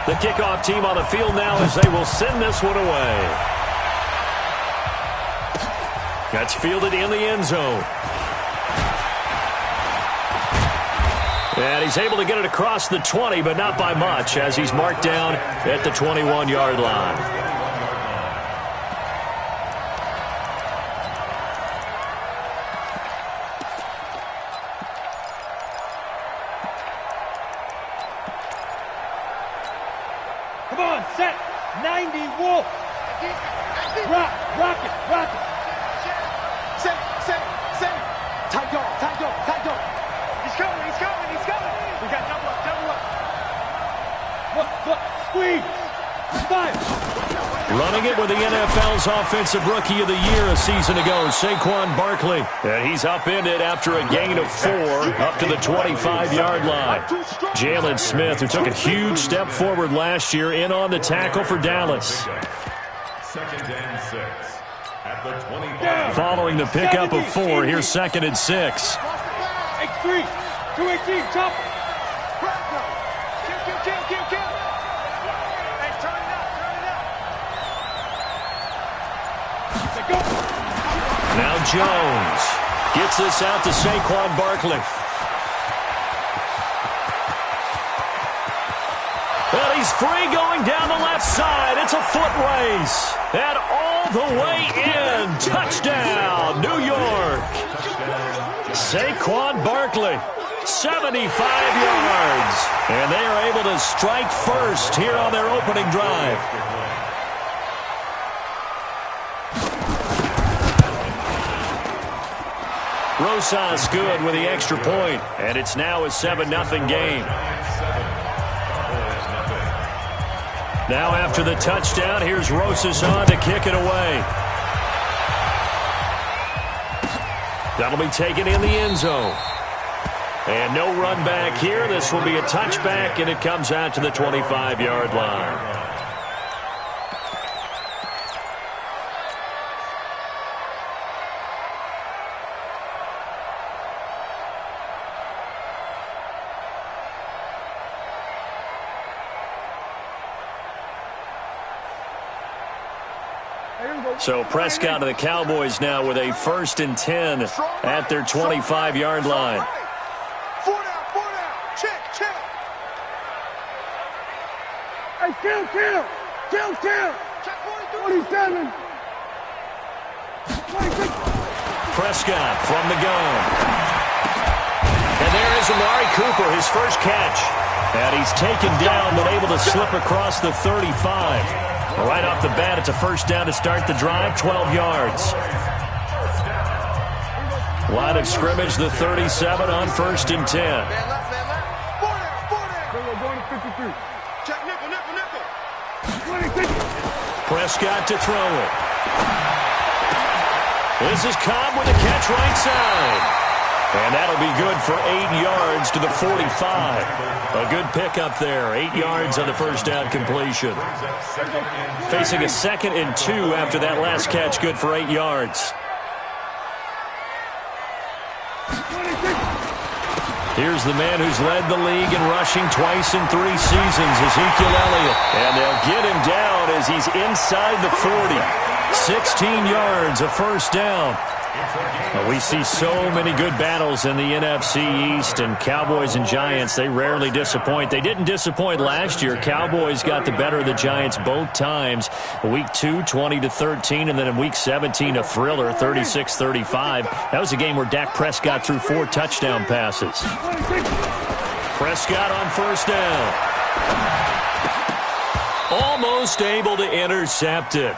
The kickoff team on the field now as they will send this one away. That's fielded in the end zone. And he's able to get it across the 20, but not by much, as he's marked down at the 21-yard line. Come on, set. 90, Wolf. Rock it. Set. Tight dog. He's coming. We got double up. Look, squeeze. Five. Running it with the NFL's Offensive Rookie of the Year a season ago, Saquon Barkley. And he's upended after a gain of 4 up to the 25-yard line. Jalen Smith, who took a huge step forward last year, in on the tackle for Dallas. 2nd and 6 at the 25. Following the pickup of 4, here's 2nd and 6. X3, 218, chop. Kill. Hey, turn it up. Now Jones gets this out to Saquon Barkley. Well, he's free going down the left side. It's a foot race. And all the way in. Touchdown, New York. Saquon Barkley, 75 yards. And they are able to strike first here on their opening drive. Rosas good with the extra point. And it's now a 7-0 game. Now after the touchdown, here's Rosas on to kick it away. That'll be taken in the end zone. And no run back here. This will be a touchback, and it comes out to the 25-yard line. So Prescott of the Cowboys now with a 1st and 10 at their 25-yard line. 4 down. Check. Hey, kill. 27. 26. Prescott from the gun. And there is Amari Cooper, his first catch. And he's taken down, but able to slip across the 35. Right off the bat, it's a first down to start the drive, 12 yards. Line of scrimmage, the 37 on 1st and 10. Prescott to throw it. This is Cobb with a catch right side. And that'll be good for 8 yards to the 45. A good pickup there. 8 yards on the first down completion. Facing a 2nd and 2 after that last catch. Good for 8 yards. Here's the man who's led the league in rushing twice in 3 seasons, Ezekiel Elliott. And they'll get him down as he's inside the 40. 16 yards, a first down. We see so many good battles in the NFC East, and Cowboys and Giants, they rarely disappoint. They didn't disappoint last year. Cowboys got the better of the Giants both times. Week 2, 20-13, and then in Week 17, a thriller, 36-35. That was a game where Dak Prescott threw 4 touchdown passes. Prescott on first down. Almost able to intercept it.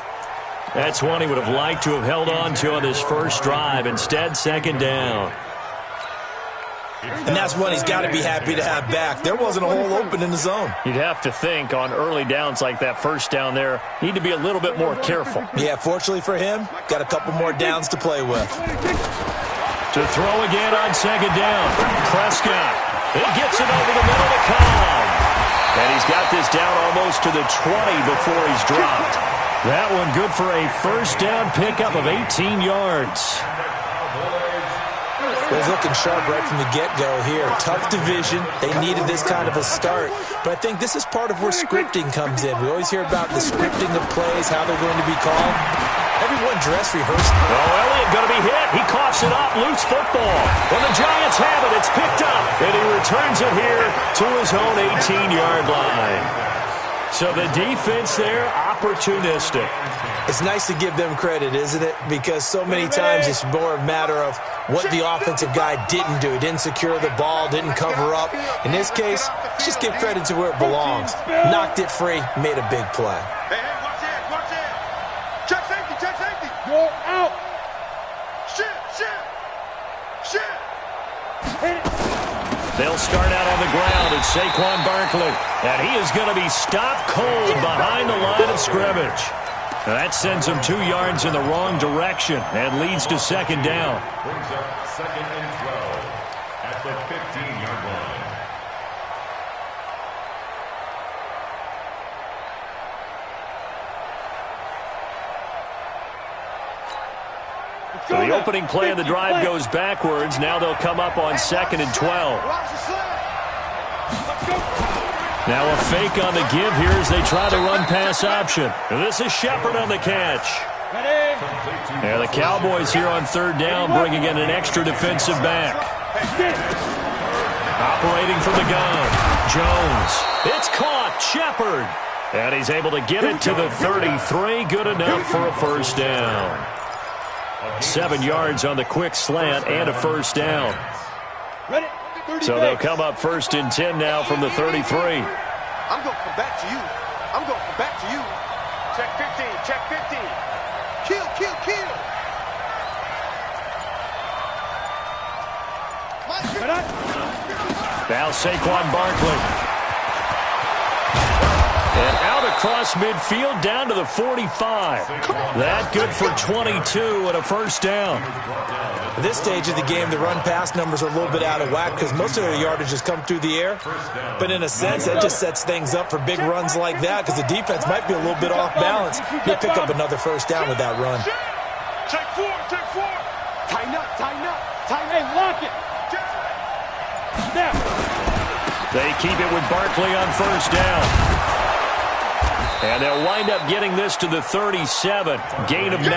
That's one he would have liked to have held on to on his first drive. Instead, 2nd down. And that's one he's got to be happy to have back. There wasn't a hole open in the zone. You'd have to think on early downs like that first down there, need to be a little bit more careful. Yeah, fortunately for him, got a couple more downs to play with. To throw again on 2nd down. Prescott. He gets it over the middle to Cobb. And he's got this down almost to the 20 before he's dropped. That one good for a first down pickup of 18 yards. It was looking sharp right from the get-go here. Tough division. They needed this kind of a start. But I think this is part of where scripting comes in. We always hear about the scripting of plays, how they're going to be called. Everyone dress rehearsed. Oh, Elliott going to be hit. He coughs it up. Loose football. When the Giants have it, it's picked up. And he returns it here to his own 18-yard line. So the defense there, opportunistic. It's nice to give them credit, isn't it? Because so many times it's more a matter of what the offensive guy didn't do. He didn't secure the ball, didn't cover up. In this case, just give credit to where it belongs. Knocked it free, made a big play. Hey, watch it. Check safety. Go out. Shit. Hit it. They'll start out on the ground, and Saquon Barkley. And he is going to be stopped cold behind the line of scrimmage. That sends him 2 yards in the wrong direction and leads to second down. Brings up 2nd and 12 at the 15-yard line. So the opening play of the drive goes backwards. Now they'll come up on 2nd and 12. Now a fake on the give here as they try to run pass option. And this is Shepard on the catch. And the Cowboys here on 3rd down bringing in an extra defensive back. Operating from the gun. Jones. It's caught. Shepard. And he's able to get it to the 33. Good enough for a first down. 7 yards on the quick slant and a first down. So they'll come up 1st and 10 now from the 33. I'm going to come back to you. Check 15. Kill. Now Saquon Barkley. And out across midfield down to the 45. That good for 22 and a first down. At this stage of the game, the run-pass numbers are a little bit out of whack because most of their yardage has come through the air. But in a sense, that just sets things up for big runs like that because the defense might be a little bit off balance. He'll pick up another first down with that run. Check four. Tighten up. Hey, lock it. Snap. They keep it with Barkley on first down. And they'll wind up getting this to the 37. Gain of 9.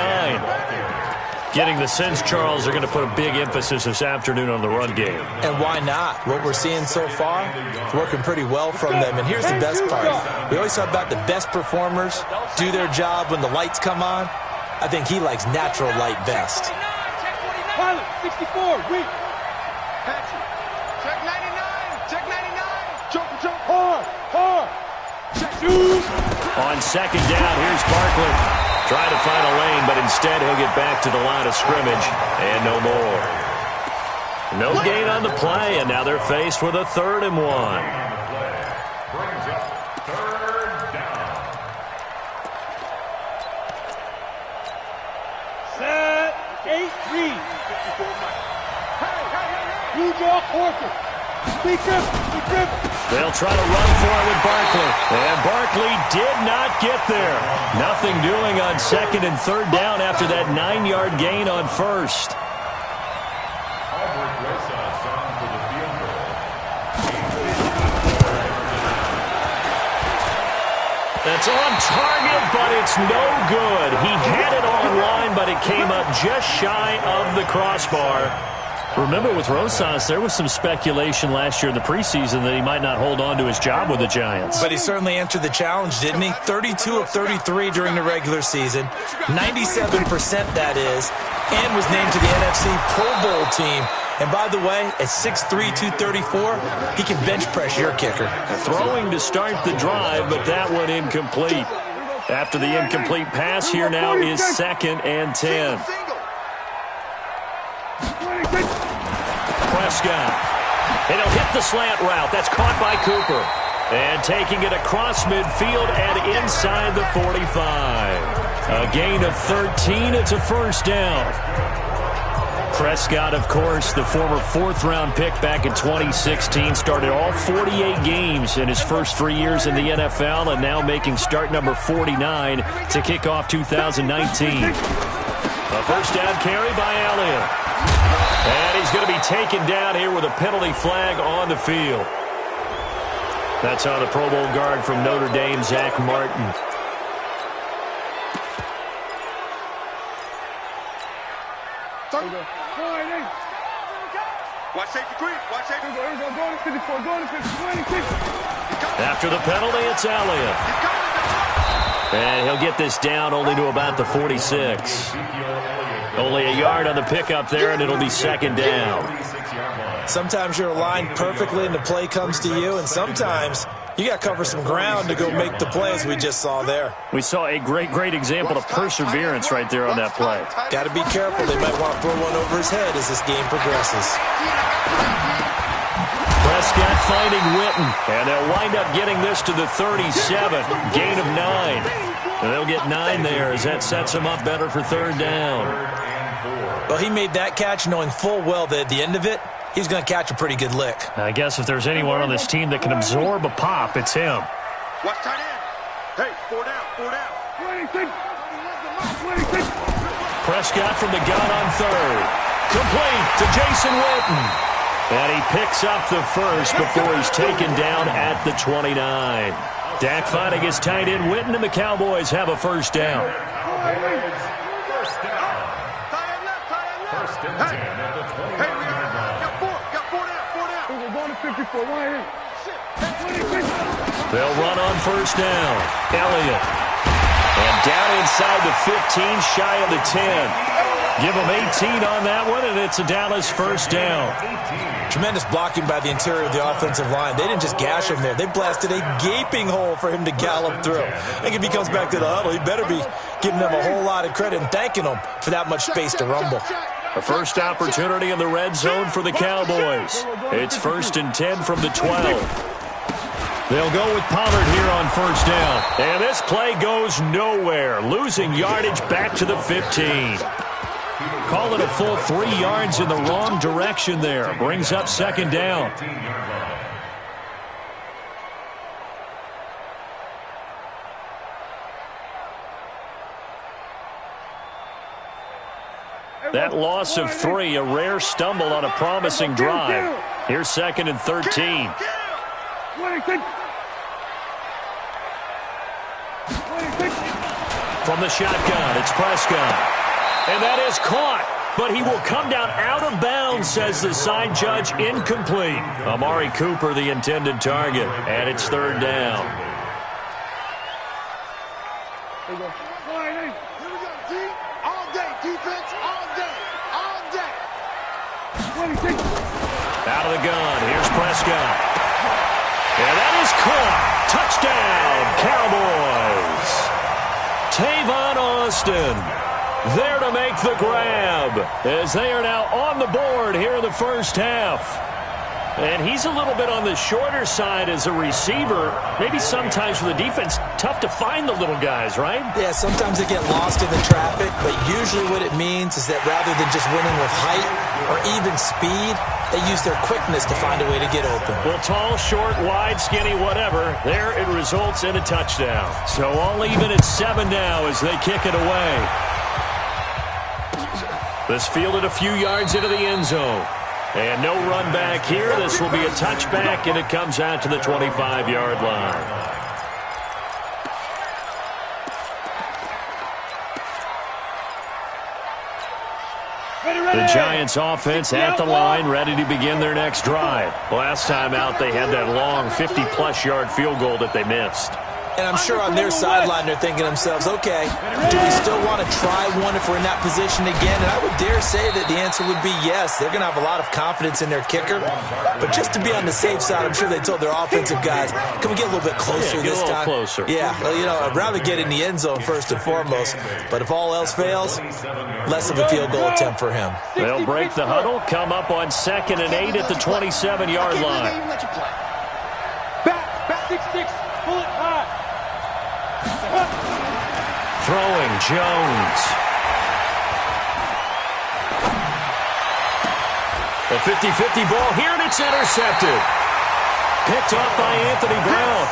Getting the sense, Charles, they're going to put a big emphasis this afternoon on the run game. And why not? What we're seeing so far, it's working pretty well from them. And here's the best part. We always talk about the best performers do their job when the lights come on. I think he likes natural light best. Pilot, 64, weak. Patsy. Check 99. Jump. Hard. Check 2. On second down, here's Barkley. Trying to find a lane, but instead he'll get back to the line of scrimmage. And no more. No gain on the play, and now they're faced with a 3rd and 1. Brings up 3rd down. Set. 8 read. You draw quarter. Big grip. They'll try to run for it with Barkley. And Barkley did not get there. Nothing doing on 2nd and 3rd down after that 9-yard gain on 1st. That's on target, but it's no good. He had it on line, but it came up just shy of the crossbar. Remember, with Rosas, there was some speculation last year in the preseason that he might not hold on to his job with the Giants. But he certainly answered the challenge, didn't he? 32 of 33 during the regular season, 97% that is, and was named to the NFC Pro Bowl team. And by the way, at 6'3", 234, he can bench press your kicker. Throwing to start the drive, but that one incomplete. After the incomplete pass, here now is 2nd and 10. Prescott. And he'll hit the slant route. That's caught by Cooper. And taking it across midfield and inside the 45. A gain of 13. It's a first down. Prescott, of course, the former 4th-round pick back in 2016, started all 48 games in his first 3 years in the NFL and now making start number 49 to kick off 2019. A first down carry by Elliott. And he's going to be taken down here with a penalty flag on the field. That's on the Pro Bowl guard from Notre Dame, Zach Martin. Watch safety green. Watch safety. After the penalty, it's Elliott. And he'll get this down only to about the 46. Only a yard on the pickup there, and it'll be second down. Sometimes you're aligned perfectly and the play comes to you, and sometimes you got to cover some ground to go make the play, as we just saw there. We saw a great example of perseverance right there on that play. Got to be careful. They might want to throw one over his head as this game progresses. Prescott finding Witten, and they'll wind up getting this to the 37. Gain of 9. And they'll get 9 there as that sets them up better for third down. Well, he made that catch knowing full well that at the end of it, he's going to catch a pretty good lick. I guess if there's anyone on this team that can absorb a pop, it's him. Watch tight end. Hey, 4 down. 26. Prescott from the gun on third. Complete to Jason Witten. And he picks up the first before he's taken down at the 29. Dak finding his tight end Witten, and the Cowboys have a first down. First and 10 at the 20-yard line. Got four down. We're going to 54. They'll run on first down. Elliott. And down inside the 15, shy of the 10. Give him 18 on that one, and it's a Dallas first down. Tremendous blocking by the interior of the offensive line. They didn't just gash him there. They blasted a gaping hole for him to gallop through. I think if he comes back to the huddle, he better be giving them a whole lot of credit and thanking them for that much space to rumble. A first opportunity in the red zone for the Cowboys. It's first and 10 from the 12. They'll go with Pollard here on first down. And this play goes nowhere. Losing yardage back to the 15. Call it a full 3 yards in the wrong direction there. Brings up second down. That loss of 3, a rare stumble on a promising drive. Here's second and 13. From the shotgun, it's Prescott. And that is caught, but he will come down out of bounds, says the side judge, incomplete. Amari Cooper, the intended target, and it's third down. Here we go, D. All day, defense, all day. Out of the gun, here's Prescott. And that is caught. Touchdown, Cowboys. Tavon Austin there to make the grab as they are now on the board here in the first half. And he's a little bit on the shorter side as a receiver. Maybe sometimes for the defense, tough to find the little guys, right? Yeah, sometimes they get lost in the traffic, but usually what it means is that rather than just winning with height or even speed, they use their quickness to find a way to get open. Well, tall, short, wide, skinny, whatever, there it results in a touchdown. So all even at 7 now as they kick it away. This fielded a few yards into the end zone. And no run back here. This will be a touchback, and it comes out to the 25-yard line. The Giants offense at the line, ready to begin their next drive. Last time out, they had that long 50-plus yard field goal that they missed. And I'm sure on their sideline they're thinking to themselves, okay, do we still want to try one if we're in that position again? And I would dare say that the answer would be yes. They're going to have a lot of confidence in their kicker. But just to be on the safe side, I'm sure they told their offensive guys, can we get a little bit closer this time? Closer. Yeah, well, you know, I'd rather get in the end zone first and foremost. But if all else fails, less of a field goal attempt for him. They'll break the huddle, come up on 2nd and 8 at the 27-yard line. Back 6-6, pull it high. Throwing Jones. A 50-50 ball here, and it's intercepted. Picked off by Anthony Brown.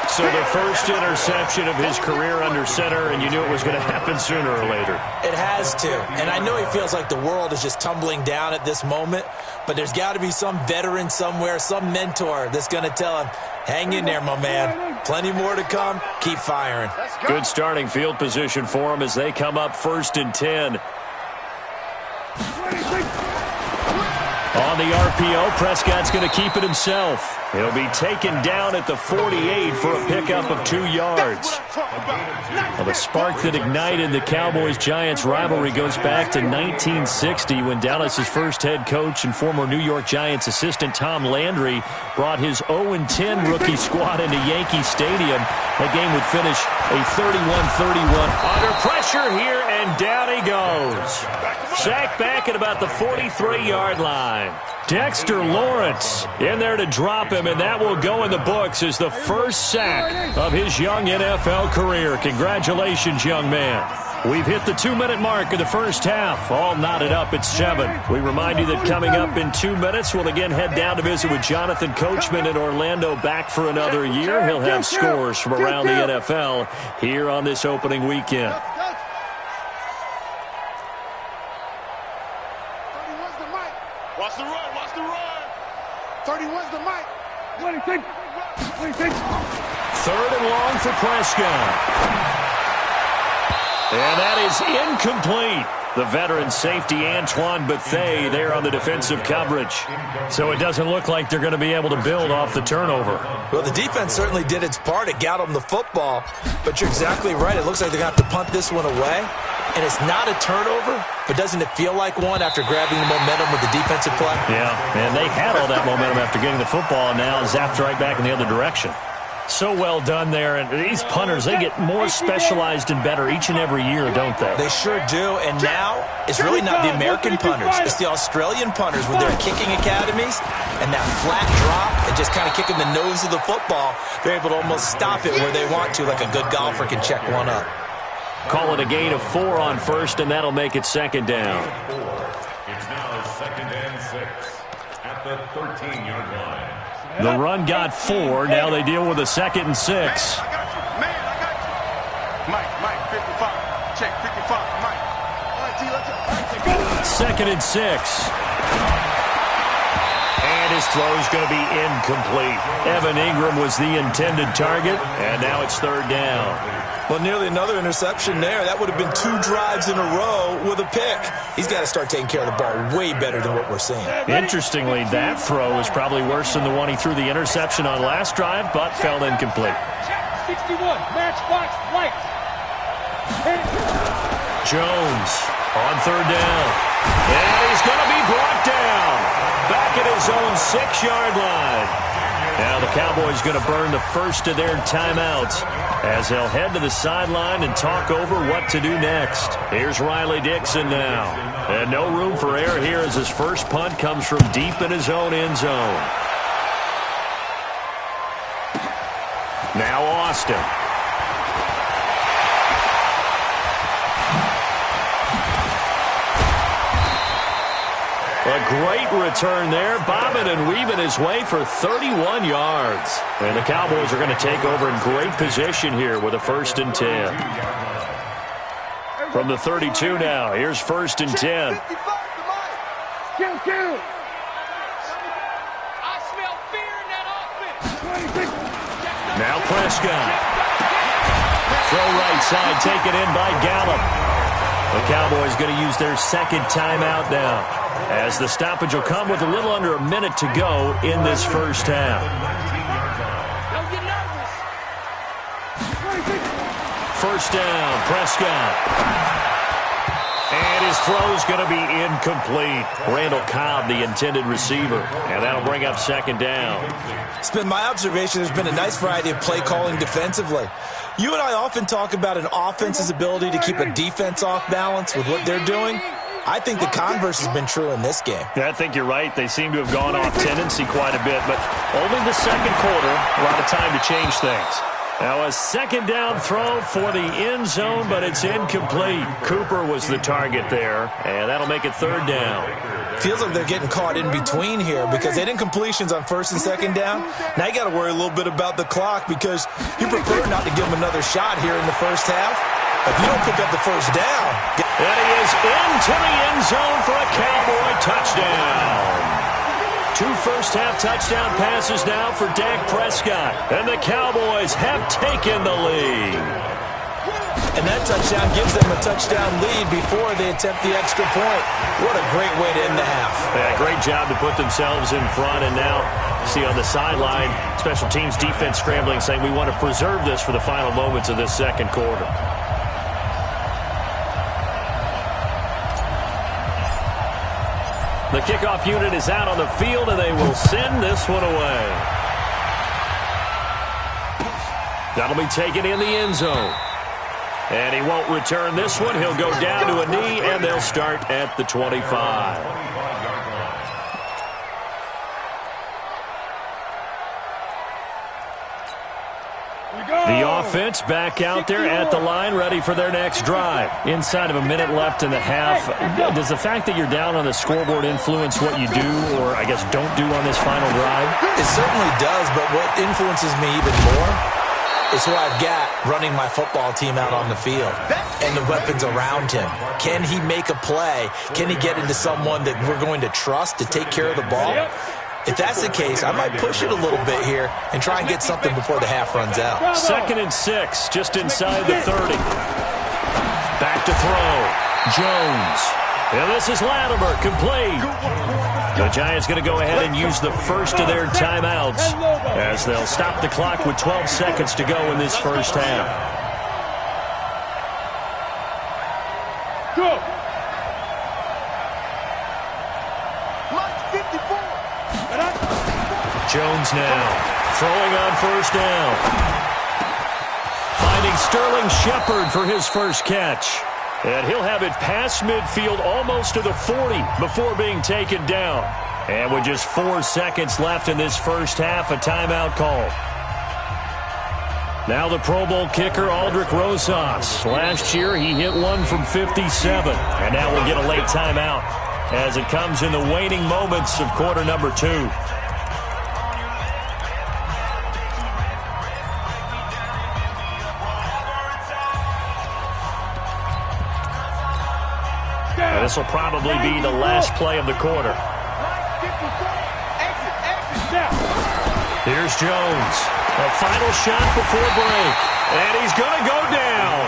So the first interception of his career under center, and you knew it was going to happen sooner or later. It has to. And I know he feels like the world is just tumbling down at this moment, but there's got to be some veteran somewhere, some mentor that's going to tell him, hang in there, my man. Plenty more to come. Keep firing. Good starting field position for him as they come up 1st and 10. On the RPO, Prescott's going to keep it himself. He'll be taken down at the 48 for a pickup of 2 yards. Well, the spark that ignited the Cowboys-Giants rivalry goes back to 1960 when Dallas's first head coach and former New York Giants assistant Tom Landry brought his 0-10 rookie squad into Yankee Stadium. That game would finish a 31-31. Under pressure here, and down he goes. Sacked back at about the 43-yard line. Dexter Lawrence in there to drop him, and that will go in the books as the first sack of his young NFL career. Congratulations, young man. We've hit the 2-minute mark of the first half. All knotted up at 7. We remind you that coming up in 2 minutes, we'll again head down to visit with Jonathan Coachman in Orlando, back for another year. He'll have scores from around the NFL here on this opening weekend. Watch the run, watch the run. 31's the mic. 26. 26. 3rd and long for Prescott. And that is incomplete. The veteran safety Antoine Bethea there on the defensive coverage. So it doesn't look like they're going to be able to build off the turnover. Well, the defense certainly did its part. It got them the football. But you're exactly right. It looks like they're going to have to punt this one away. And it's not a turnover, but doesn't it feel like one after grabbing the momentum with the defensive play? Yeah, and they had all that momentum after getting the football, and now zapped right back in the other direction. So well done there. And these punters, they get more specialized and better each and every year, don't they? They sure do. And now it's really not the American punters. It's the Australian punters with their kicking academies and that flat drop and just kind of kicking the nose of the football. They're able to almost stop it where they want to, like a good golfer can check one up. Call it a gain of 4 on first, and that'll make it 2nd down. It's now 2nd and 6 at the 13-yard line. The run got 4. Now they deal with a 2nd and 6. Man, I got you. Mike, 55. Check, 55. Mike. All right, T, let's go. 2nd and 6. And his throw's going to be incomplete. Evan Ingram was the intended target, and now it's 3rd down. Well, nearly another interception there. That would have been 2 drives in a row with a pick. He's got to start taking care of the ball way better than what we're seeing. Interestingly, that throw is probably worse than the one he threw the interception on last drive, but fell incomplete. 61, matchbox, lights. Jones on 3rd down. And he's going to be brought down. Back at his own 6-yard line. Now the Cowboys going to burn the first of their timeouts as they'll head to the sideline and talk over what to do next. Here's Riley Dixon now. And no room for error here as his first punt comes from deep in his own end zone. Now Austin. A great return there, bobbing and weaving his way for 31 yards. And the Cowboys are going to take over in great position here with a 1st and 10. From the 32 now, here's 1st and 10. Kill. I smell fear in that offense. 26. Now Prescott. Throw right side, taken in by Gallup. The Cowboys going to use their 2nd timeout now, as the stoppage will come with a little under a minute to go in this first half. Don't get nervous. 1st down, Prescott. And his throw's going to be incomplete. Randall Cobb, the intended receiver. And that'll bring up 2nd down. It's been my observation there's been a nice variety of play calling defensively. You and I often talk about an offense's ability to keep a defense off balance with what they're doing. I think the converse has been true in this game. Yeah, I think you're right. They seem to have gone off tendency quite a bit, but only the 2nd quarter, a lot of time to change things. Now a 2nd down throw for the end zone, but it's incomplete. Cooper was the target there, and that'll make it 3rd down. Feels like they're getting caught in between here because they didn't completions on first and second down. Now you got to worry a little bit about the clock because you prefer not to give them another shot here in the first half. If you don't pick up the first down. And he is into the end zone for a Cowboy touchdown. 2 first-half touchdown passes now for Dak Prescott. And the Cowboys have taken the lead. And that touchdown gives them a touchdown lead before they attempt the extra point. What a great way to end the half. Yeah, great job to put themselves in front. And now, see on the sideline, special teams defense scrambling, saying we want to preserve this for the final moments of this second quarter. The kickoff unit is out on the field, and they will send this one away. That'll be taken in the end zone. And he won't return this one. He'll go down to a knee, and they'll start at the 25. The offense back out there at the line, ready for their next drive. Inside of a minute left in the half, does the fact that you're down on the scoreboard influence what you do, or I guess don't do on this final drive? It certainly does, but what influences me even more is who I've got running my football team out on the field and the weapons around him. Can he make a play? Can he get into someone that we're going to trust to take care of the ball? If that's the case, I might push it a little bit here and try and get something before the half runs out. 2nd and 6, just inside the 30. Back to throw. Jones. And this is Latimer, complete. The Giants going to go ahead and use the first of their timeouts as they'll stop the clock with 12 seconds to go in this first half. Go. Jones now throwing on first down. Finding Sterling Shepard for his first catch. And he'll have it past midfield almost to the 40 before being taken down. And with just 4 seconds left in this first half, a timeout call. Now the Pro Bowl kicker, Aldrick Rosas. Last year, he hit one from 57. And now we'll get a late timeout as it comes in the waning moments of quarter number 2. This will probably be the last play of the quarter. Here's Jones. A final shot before break. And he's going to go down.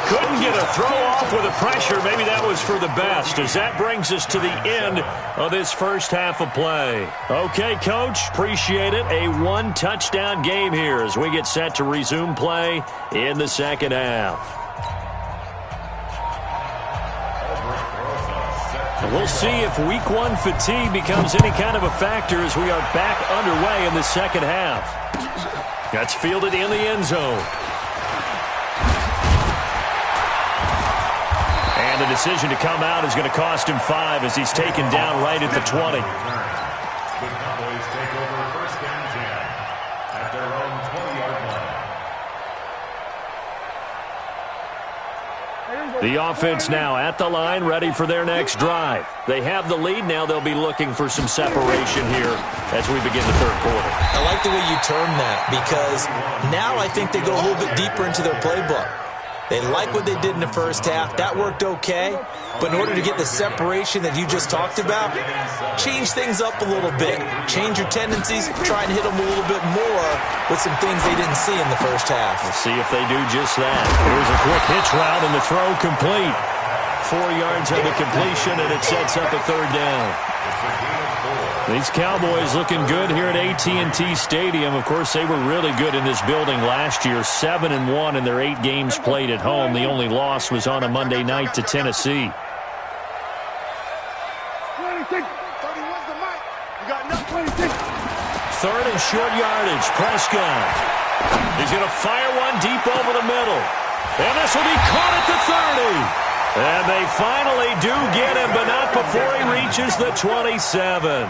Couldn't get a throw off with the pressure. Maybe that was for the best, as that brings us to the end of this first half of play. Okay, Coach, appreciate it. A 1-touchdown game here as we get set to resume play in the second half. We'll see if week 1 fatigue becomes any kind of a factor as we are back underway in the second half. That's fielded in the end zone. And the decision to come out is going to cost him 5 as he's taken down right at the 20. The Cowboys take over first and 10 at their own 20-yard line. The offense now at the line, ready for their next drive. They have the lead. Now they'll be looking for some separation here as we begin the third quarter. I like the way you term that because now I think they go a little bit deeper into their playbook. They like what they did in the first half. That worked okay. But in order to get the separation that you just talked about, change things up a little bit. Change your tendencies. Try and hit them a little bit more with some things they didn't see in the first half. We'll see if they do just that. Here's a quick hitch route and the throw complete. 4 yards of the completion, and it sets up a third down. These Cowboys looking good here at AT&T Stadium. Of course, they were really good in this building last year. 7-1 in their 8 games played at home. The only loss was on a Monday night to Tennessee. 3rd and short yardage. Prescott. He's going to fire one deep over the middle. And this will be caught at the 30. And they finally do get him, but not before he reaches the 27.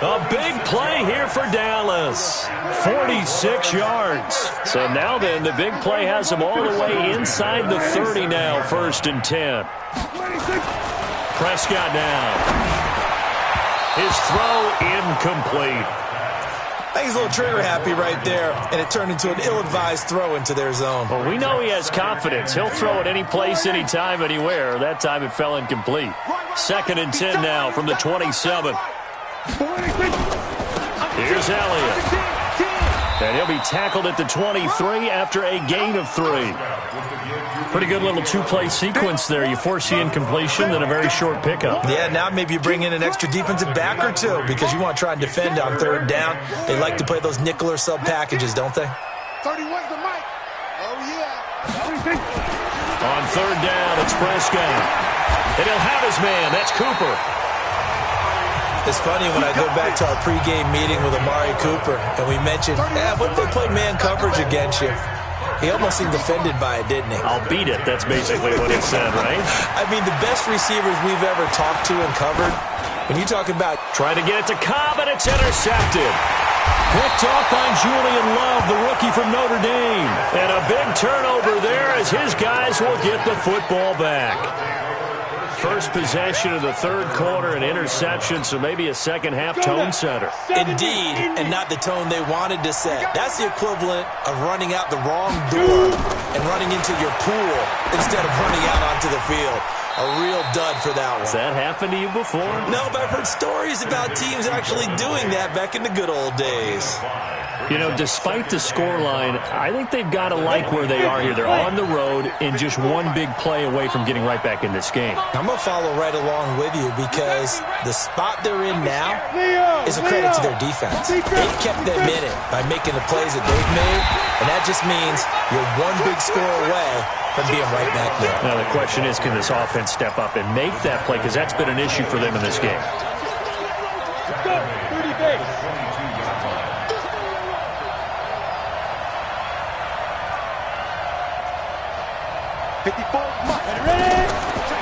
A big play here for Dallas. 46 yards. So now then, the big play has him all the way inside the 30 now, 1st and 10. Prescott now. His throw incomplete. I think he's a little trigger happy right there, and it turned into an ill-advised throw into their zone. Well, we know he has confidence. He'll throw it any place, anytime, anywhere. That time it fell incomplete. 2nd and 10 now from the 27. Here's Elliott. And he'll be tackled at the 23 after a gain of 3. Pretty good little two-play sequence there. You force the incompletion, then a very short pickup. Yeah, now maybe you bring in an extra defensive back or two because you want to try and defend on 3rd down. They like to play those nickel or sub packages, don't they? 31's the mic. Oh, yeah. On 3rd down, it's Prescott. And he'll have his man. That's Cooper. It's funny when I go back to our pregame meeting with Amari Cooper, and we mentioned, what if they play man coverage against you? He almost seemed offended by it, didn't he? I'll beat it. That's basically what he said, right? I mean, the best receivers we've ever talked to and covered, when you talk about trying to get it to Cobb, and it's intercepted. Picked off by Julian Love, the rookie from Notre Dame. And a big turnover there as his guys will get the football back. First possession of the 3rd quarter, an interception, so maybe a second-half tone setter. Indeed, and not the tone they wanted to set. That's the equivalent of running out the wrong door and running into your pool instead of running out onto the field. A real dud for that one. Has that happened to you before? No, but I've heard stories about teams actually doing that back in the good old days. You know, despite the scoreline, I think they've got to like where they are here. They're on the road and just one big play away from getting right back in this game. I'm going to follow right along with you because the spot they're in now is a credit to their defense. They've kept them in it by making the plays that they've made, and that just means you're one big score away from being right back there. Now, the question is, can this offense step up and make that play? Because that's been an issue for them in this game. Go, 30 base.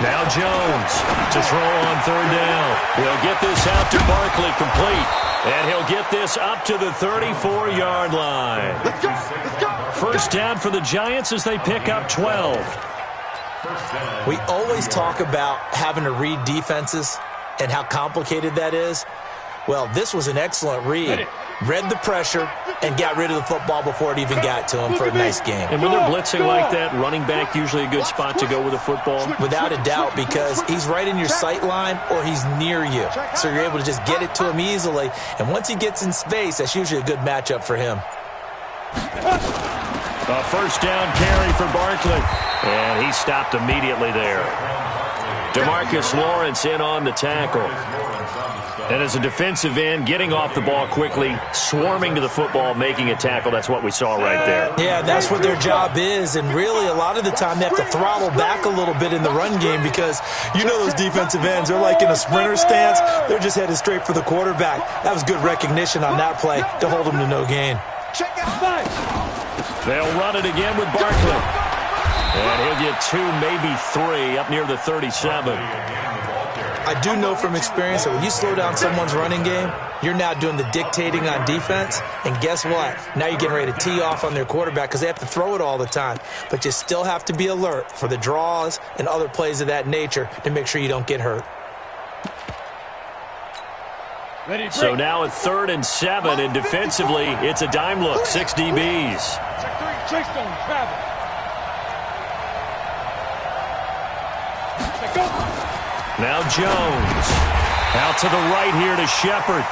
Now Jones to throw on 3rd down. He'll get this out to Barkley complete. And he'll get this up to the 34-yard line. Let's go. Let's go. First down for the Giants as they pick up 12. We always talk about having to read defenses and how complicated that is. Well, this was an excellent read. Read the pressure and got rid of the football before it even got to him for a nice game. And when they're blitzing like that, running back usually a good spot to go with the football. Without a doubt, because he's right in your sight line or he's near you. So you're able to just get it to him easily. And once he gets in space, that's usually a good matchup for him. A first down carry for Barkley. And he stopped immediately there. DeMarcus Lawrence in on the tackle. And as a defensive end, getting off the ball quickly, swarming to the football, making a tackle. That's what we saw right there. Yeah, that's what their job is. And really, a lot of the time, they have to throttle back a little bit in the run game because you know those defensive ends, they're like in a sprinter stance. They're just headed straight for the quarterback. That was good recognition on that play to hold them to no gain. They'll run it again with Barkley. And he'll get 2, maybe 3, up near the 37. I do know from experience that when you slow down someone's running game, you're now doing the dictating on defense. And guess what? Now you're getting ready to tee off on their quarterback because they have to throw it all the time. But you still have to be alert for the draws and other plays of that nature to make sure you don't get hurt. So now at 3rd and 7, and defensively, it's a dime look, 6 DBs. Chase don't travel. Now Jones. Out to the right here to Shepard.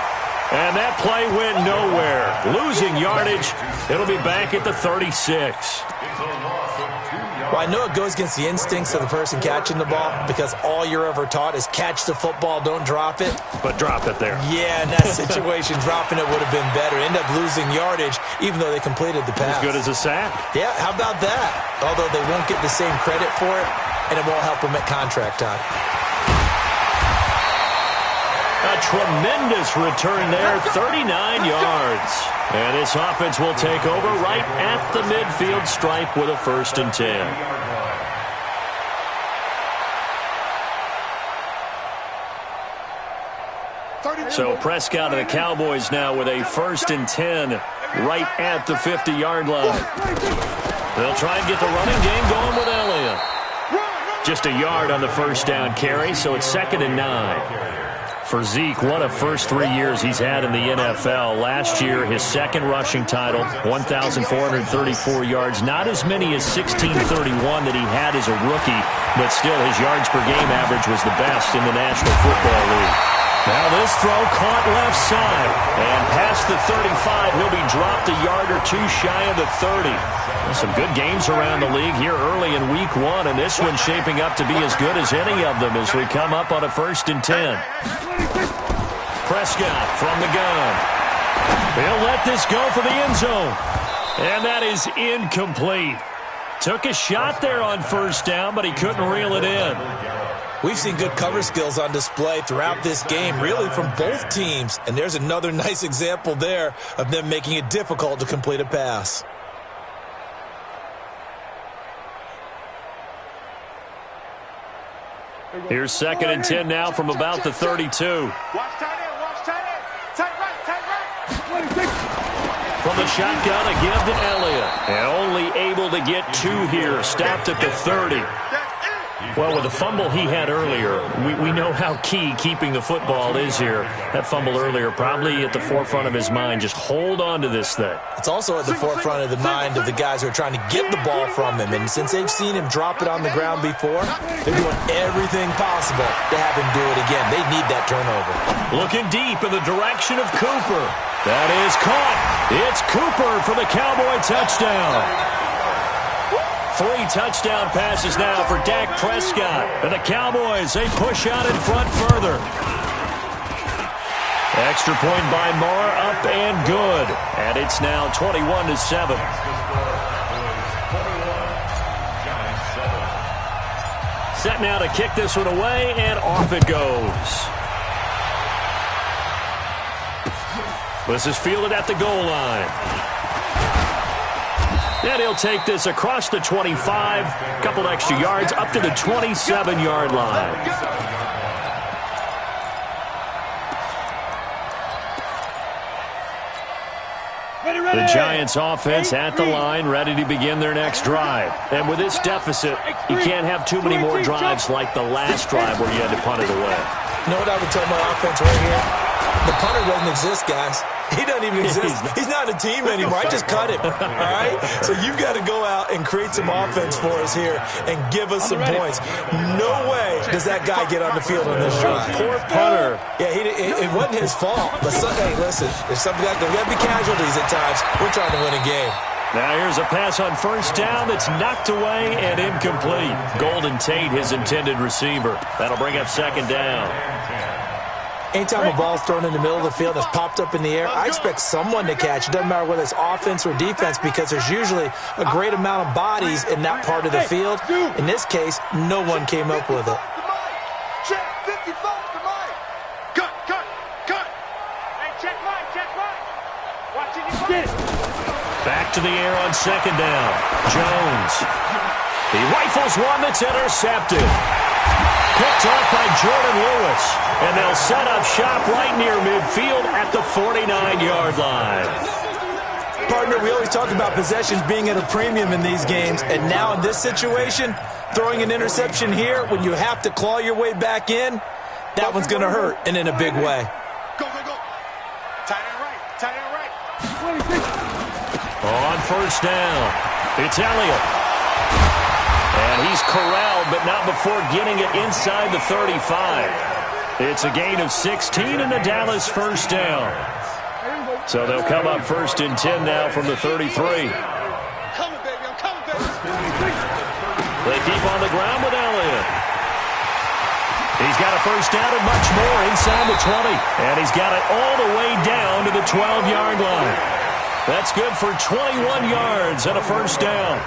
And that play went nowhere. Losing yardage. It'll be back at the 36. Well, I know it goes against the instincts of the person catching the ball because all you're ever taught is catch the football, don't drop it. But drop it there. Yeah, in that situation, dropping it would have been better. End up losing yardage even though they completed the pass. As good as a sack. Yeah, how about that? Although they won't get the same credit for it, and it won't help them at contract time. A tremendous return there, 39 yards. And this offense will take over right at the midfield stripe with a 1st and 10. So Prescott and the Cowboys now with a 1st and 10 right at the 50-yard line. They'll try and get the running game going with Elliott. Just a yard on the first down carry, so it's 2nd and 9. For Zeke, what a first 3 years he's had in the NFL. Last year, his second rushing title, 1,434 yards. Not as many as 1,631 that he had as a rookie, but still his yards per game average was the best in the National Football League. Now this throw caught left side. And past the 35, he'll be dropped a yard or two shy of the 30. Some good games around the league here early in week 1, and this one's shaping up to be as good as any of them as we come up on a 1st and 10. Prescott from the gun. He'll let this go for the end zone. And that is incomplete. Took a shot there on 1st down, but he couldn't reel it in. We've seen good cover skills on display throughout this game, really from both teams. And there's another nice example there of them making it difficult to complete a pass. Here's 2nd and 10 now from about the 32. Watch tight end, watch tight end. Tight right, tight right. From the shotgun, a give to Elliott. And only able to get 2 here. Stopped at the 30. Well, with the fumble he had earlier, we know how key keeping the football is here. That fumble earlier probably at the forefront of his mind. Just hold on to this thing. It's also at the forefront of the mind of the guys who are trying to get the ball from him. And since they've seen him drop it on the ground before, they're doing everything possible to have him do it again. They need that turnover. Looking deep in the direction of Cooper. That is caught. It's Cooper for the Cowboy touchdown. 3 touchdown passes now for Dak Prescott. And the Cowboys, they push out in front further. Extra point by Moore, up and good. And it's now 21-7. Set now to kick this one away, and off it goes. This is fielded at the goal line. And he'll take this across the 25, couple extra yards, up to the 27-yard line. The Giants offense at the line, ready to begin their next drive. And with this deficit, you can't have too many more drives like the last drive where you had to punt it away. You know what I would tell my offense right here? The punter doesn't exist, guys. He doesn't even exist. He's not a team anymore. I just cut him, all right? So you've got to go out and create some offense for us here and give us some points. No way does that guy get on the field on this drive. Poor punter. Yeah, it wasn't his fault. But hey, listen, there's something there's got to be casualties at times. We're trying to win a game. Now here's a pass on 1st down that's knocked away and incomplete. Golden Tate, his intended receiver. That'll bring up 2nd down. Anytime a ball's thrown in the middle of the field and it's popped up in the air, I expect someone to catch. It doesn't matter whether it's offense or defense because there's usually a great amount of bodies in that part of the field. In this case, no one came up with it. Check 55 to Mike. Cut. Hey, check Mike. Watching you get it. Back to the air on 2nd down. Jones. He rifles one that's intercepted. Picked off by Jordan Lewis. And they'll set up shop right near midfield at the 49-yard line. Partner, we always talk about possessions being at a premium in these games. And now in this situation, throwing an interception here when you have to claw your way back in, that one's going to hurt, and in a big way. Go. Tight end right. On 1st down, it's Elliott. And he's corralled, but not before getting it inside the 35. It's a gain of 16 and the Dallas 1st down. So they'll come up 1st and 10 now from the 33. I'm coming, baby. They keep on the ground with Elliott. He's got a 1st down and much more inside the 20. And he's got it all the way down to the 12-yard line. That's good for 21 yards and a 1st down.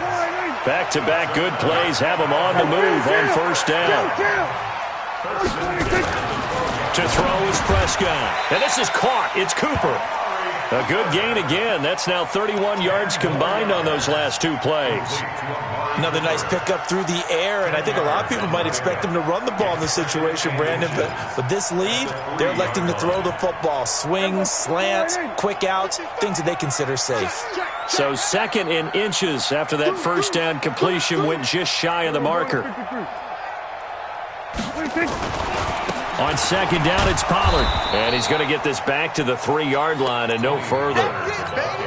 Back-to-back good plays have him on the move on 1st down. To throw is Prescott. And this is caught. It's Cooper. A good gain again. That's now 31 yards combined on those last 2 plays. Another nice pickup through the air, and I think a lot of people might expect him to run the ball in this situation, Brandon, but with this lead, they're electing to throw the football. Swings, slants, quick outs, things that they consider safe. So 2nd in inches after that 1st down completion went just shy of the marker. On second down, it's Pollard. And he's going to get this back to the 3-yard line and no further.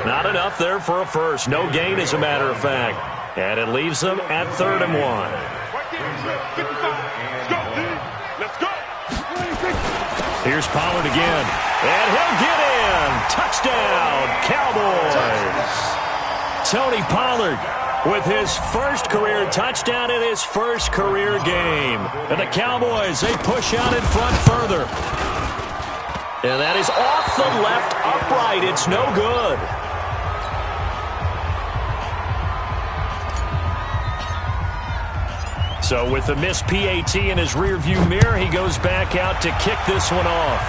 Not enough there for a first. No gain, as a matter of fact. And it leaves them at 3rd and 1. Let's go. Here's Pollard again. And he'll get in. Touchdown, Cowboys. Tony Pollard with his first career touchdown in his first career game. And the Cowboys, they push out in front further. And that is off the left upright. It's no good. So with the missed PAT in his rearview mirror, he goes back out to kick this one off.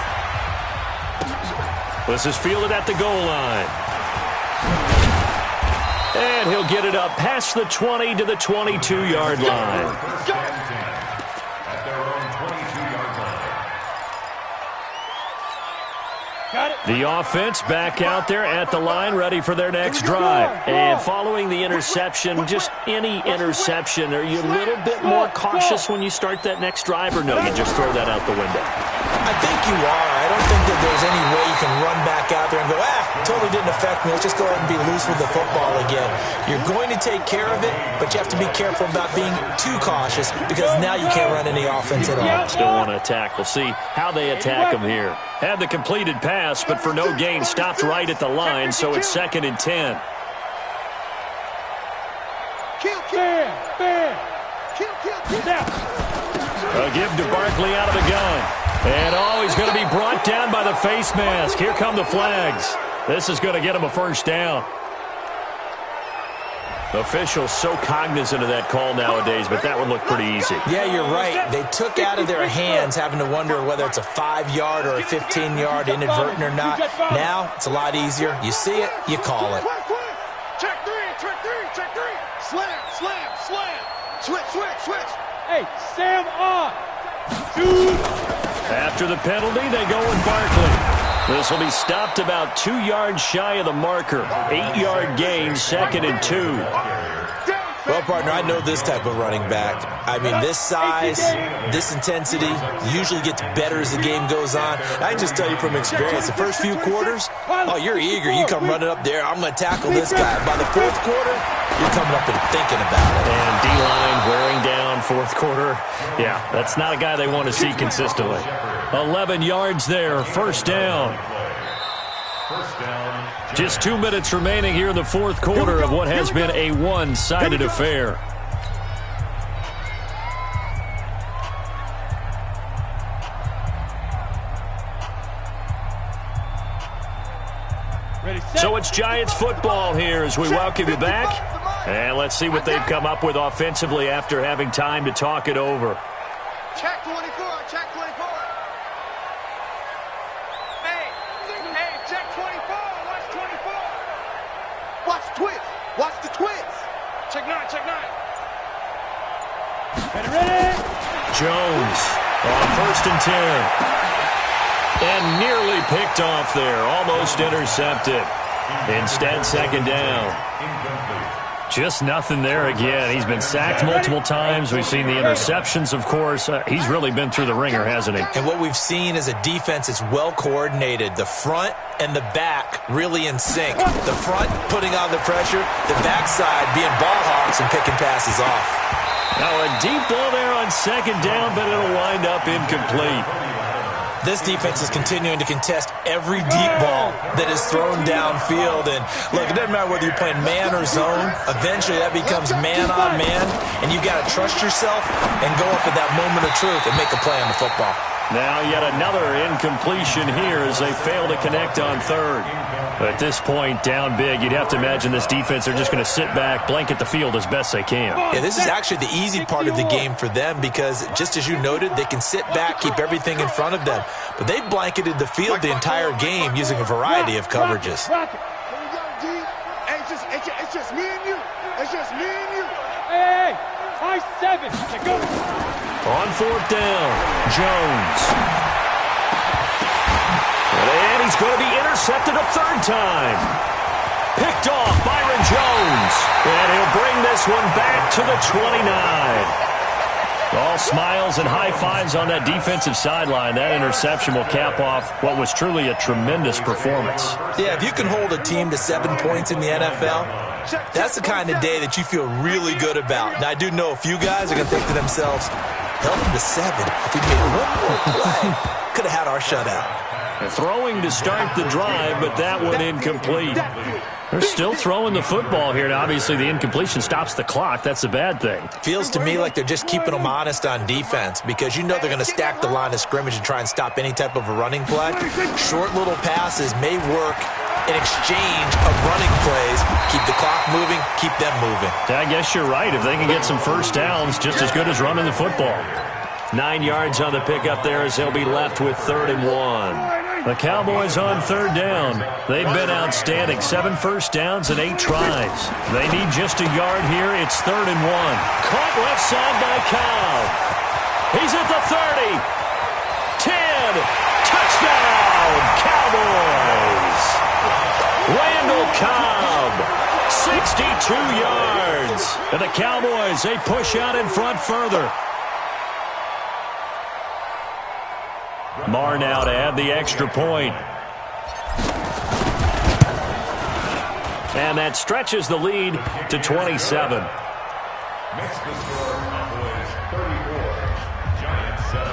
This is fielded at the goal line. And he'll get it up past the 20 to the 22-yard line. At their own 22-yard line. The offense back out there at the line, ready for their next drive. And following the interception, just any interception, are you a little bit more cautious when you start that next drive, or no, you just throw that out the window? I think you are. I don't think that there's any way you can run back out there and go, totally didn't affect me. Let's just go ahead and be loose with the football again. You're going to take care of it, but you have to be careful about being too cautious because now you can't run any offense at all. Still want to attack. We'll see how they attack them here. Had the completed pass, but for no gain, stopped right at the line, so it's 2nd and 10. A give to Barkley out of the gun. And, he's going to be brought down by the face mask. Here come the flags. This is going to get him a first down. Officials so cognizant of that call nowadays, but that would look pretty easy. Yeah, you're right. They took out of their hands having to wonder whether it's a 5-yard or a 15-yard inadvertent or not. Now, it's a lot easier. You see it, you call it. Check three. Slam. Switch. Hey, Sam on. Dude. After the penalty, they go with Barkley. This will be stopped about 2 yards shy of the marker. 8-yard gain, 2nd and 2. Well, partner, I know this type of running back. I mean, this size, this intensity usually gets better as the game goes on. I can just tell you from experience, the first few quarters, you're eager. You come running up there, I'm going to tackle this guy. By the 4th quarter, you're coming up and thinking about it. And D-line wearing down 4th quarter. Yeah, that's not a guy they want to see consistently. 11 yards there, first down. Just 2 minutes remaining here in the 4th quarter of what has been a one-sided affair. So it's Giants football here as we welcome you back. And let's see what they've come up with offensively after having time to talk it over. Check 24. Hey, check 24. Watch the twins. Check 9. Ready? Jones on 1st and 10. And nearly picked off there. Almost intercepted. Instead, 2nd down. Just nothing there again. He's been sacked multiple times. We've seen the interceptions, of course. He's really been through the ringer, hasn't he? And what we've seen is a defense that's well coordinated. The front and the back really in sync. The front putting on the pressure, the backside being ball hawks and picking passes off. Now a deep ball there on 2nd down, but it'll wind up incomplete. This defense is continuing to contest every deep ball that is thrown downfield. And look, it doesn't matter whether you're playing man or zone. Eventually that becomes man on man. And you've got to trust yourself and go up at that moment of truth and make a play on the football. Now yet another incompletion here as they fail to connect on 3rd. At this point, down big, you'd have to imagine this defense are just going to sit back, blanket the field as best they can. Yeah, this is actually the easy part of the game for them because, just as you noted, they can sit back, keep everything in front of them. But they've blanketed the field the entire game using a variety of coverages. It's just me and you. Hey, high 7. Go. On 4th down, Jones. And he's going to be intercepted a 3rd time. Picked off Byron Jones. And he'll bring this one back to the 29. All smiles and high fives on that defensive sideline. That interception will cap off what was truly a tremendous performance. Yeah, if you can hold a team to 7 points in the NFL, that's the kind of day that you feel really good about. Now, I do know a few guys are going to think to themselves, held them to 7. If we made one more play, could have had our shutout. Throwing to start the drive, but that one incomplete. They're still throwing the football here. Now, obviously, the incompletion stops the clock. That's a bad thing. Feels to me like they're just keeping them honest on defense because you know they're going to stack the line of scrimmage and try and stop any type of a running play. Short little passes may work in exchange of running plays. Keep the clock moving, keep them moving. I guess you're right. If they can get some first downs, just as good as running the football. 9 yards on the pickup there as they'll be left with 3rd and 1. The Cowboys on 3rd down. They've been outstanding. 7 first downs and 8 tries. They need just a yard here. It's 3rd and 1. Caught left side by Cobb. He's at the 30. 10. Touchdown, Cowboys. Randall Cobb. 62 yards. And the Cowboys, they push out in front further. Marr now to add the extra point. And that stretches the lead to 27. Makes the score Cowboys 34, Giants 7.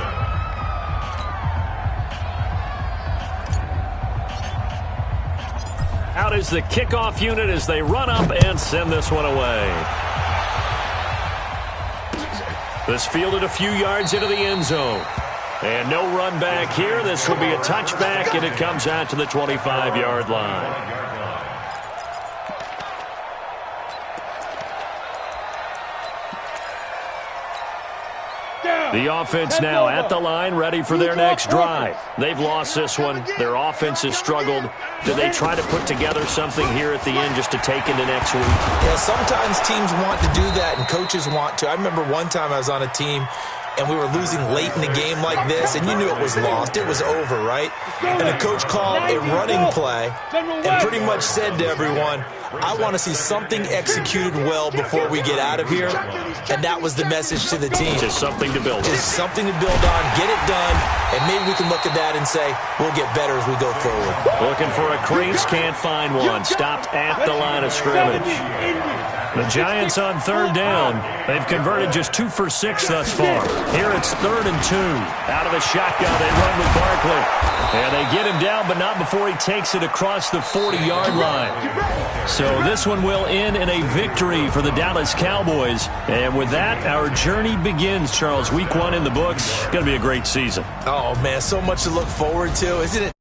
Out is the kickoff unit as they run up and send this one away. This fielded a few yards into the end zone. And no run back here. This will be a touchback, and it comes out to the 25-yard line. The offense now at the line, ready for their next drive. They've lost this one. Their offense has struggled. Do they try to put together something here at the end just to take into next week? Yeah, sometimes teams want to do that, and coaches want to. I remember one time I was on a team, and we were losing late in the game like this, and you knew it was lost. It was over, right? And the coach called a running play and pretty much said to everyone, I want to see something executed well before we get out of here. And that was the message to the team. Just something to build on. Just something to build on, get it done, and maybe we can look at that and say, we'll get better as we go forward. Looking for a crease, can't find one. Stopped at the line of scrimmage. The Giants on 3rd down. They've converted just 2 for 6 thus far. Here it's 3rd and 2. Out of the shotgun, they run with Barkley. And they get him down, but not before he takes it across the 40-yard line. So this one will end in a victory for the Dallas Cowboys. And with that, our journey begins, Charles. Week 1 in the books. Going to be a great season. Oh, man, so much to look forward to, isn't it?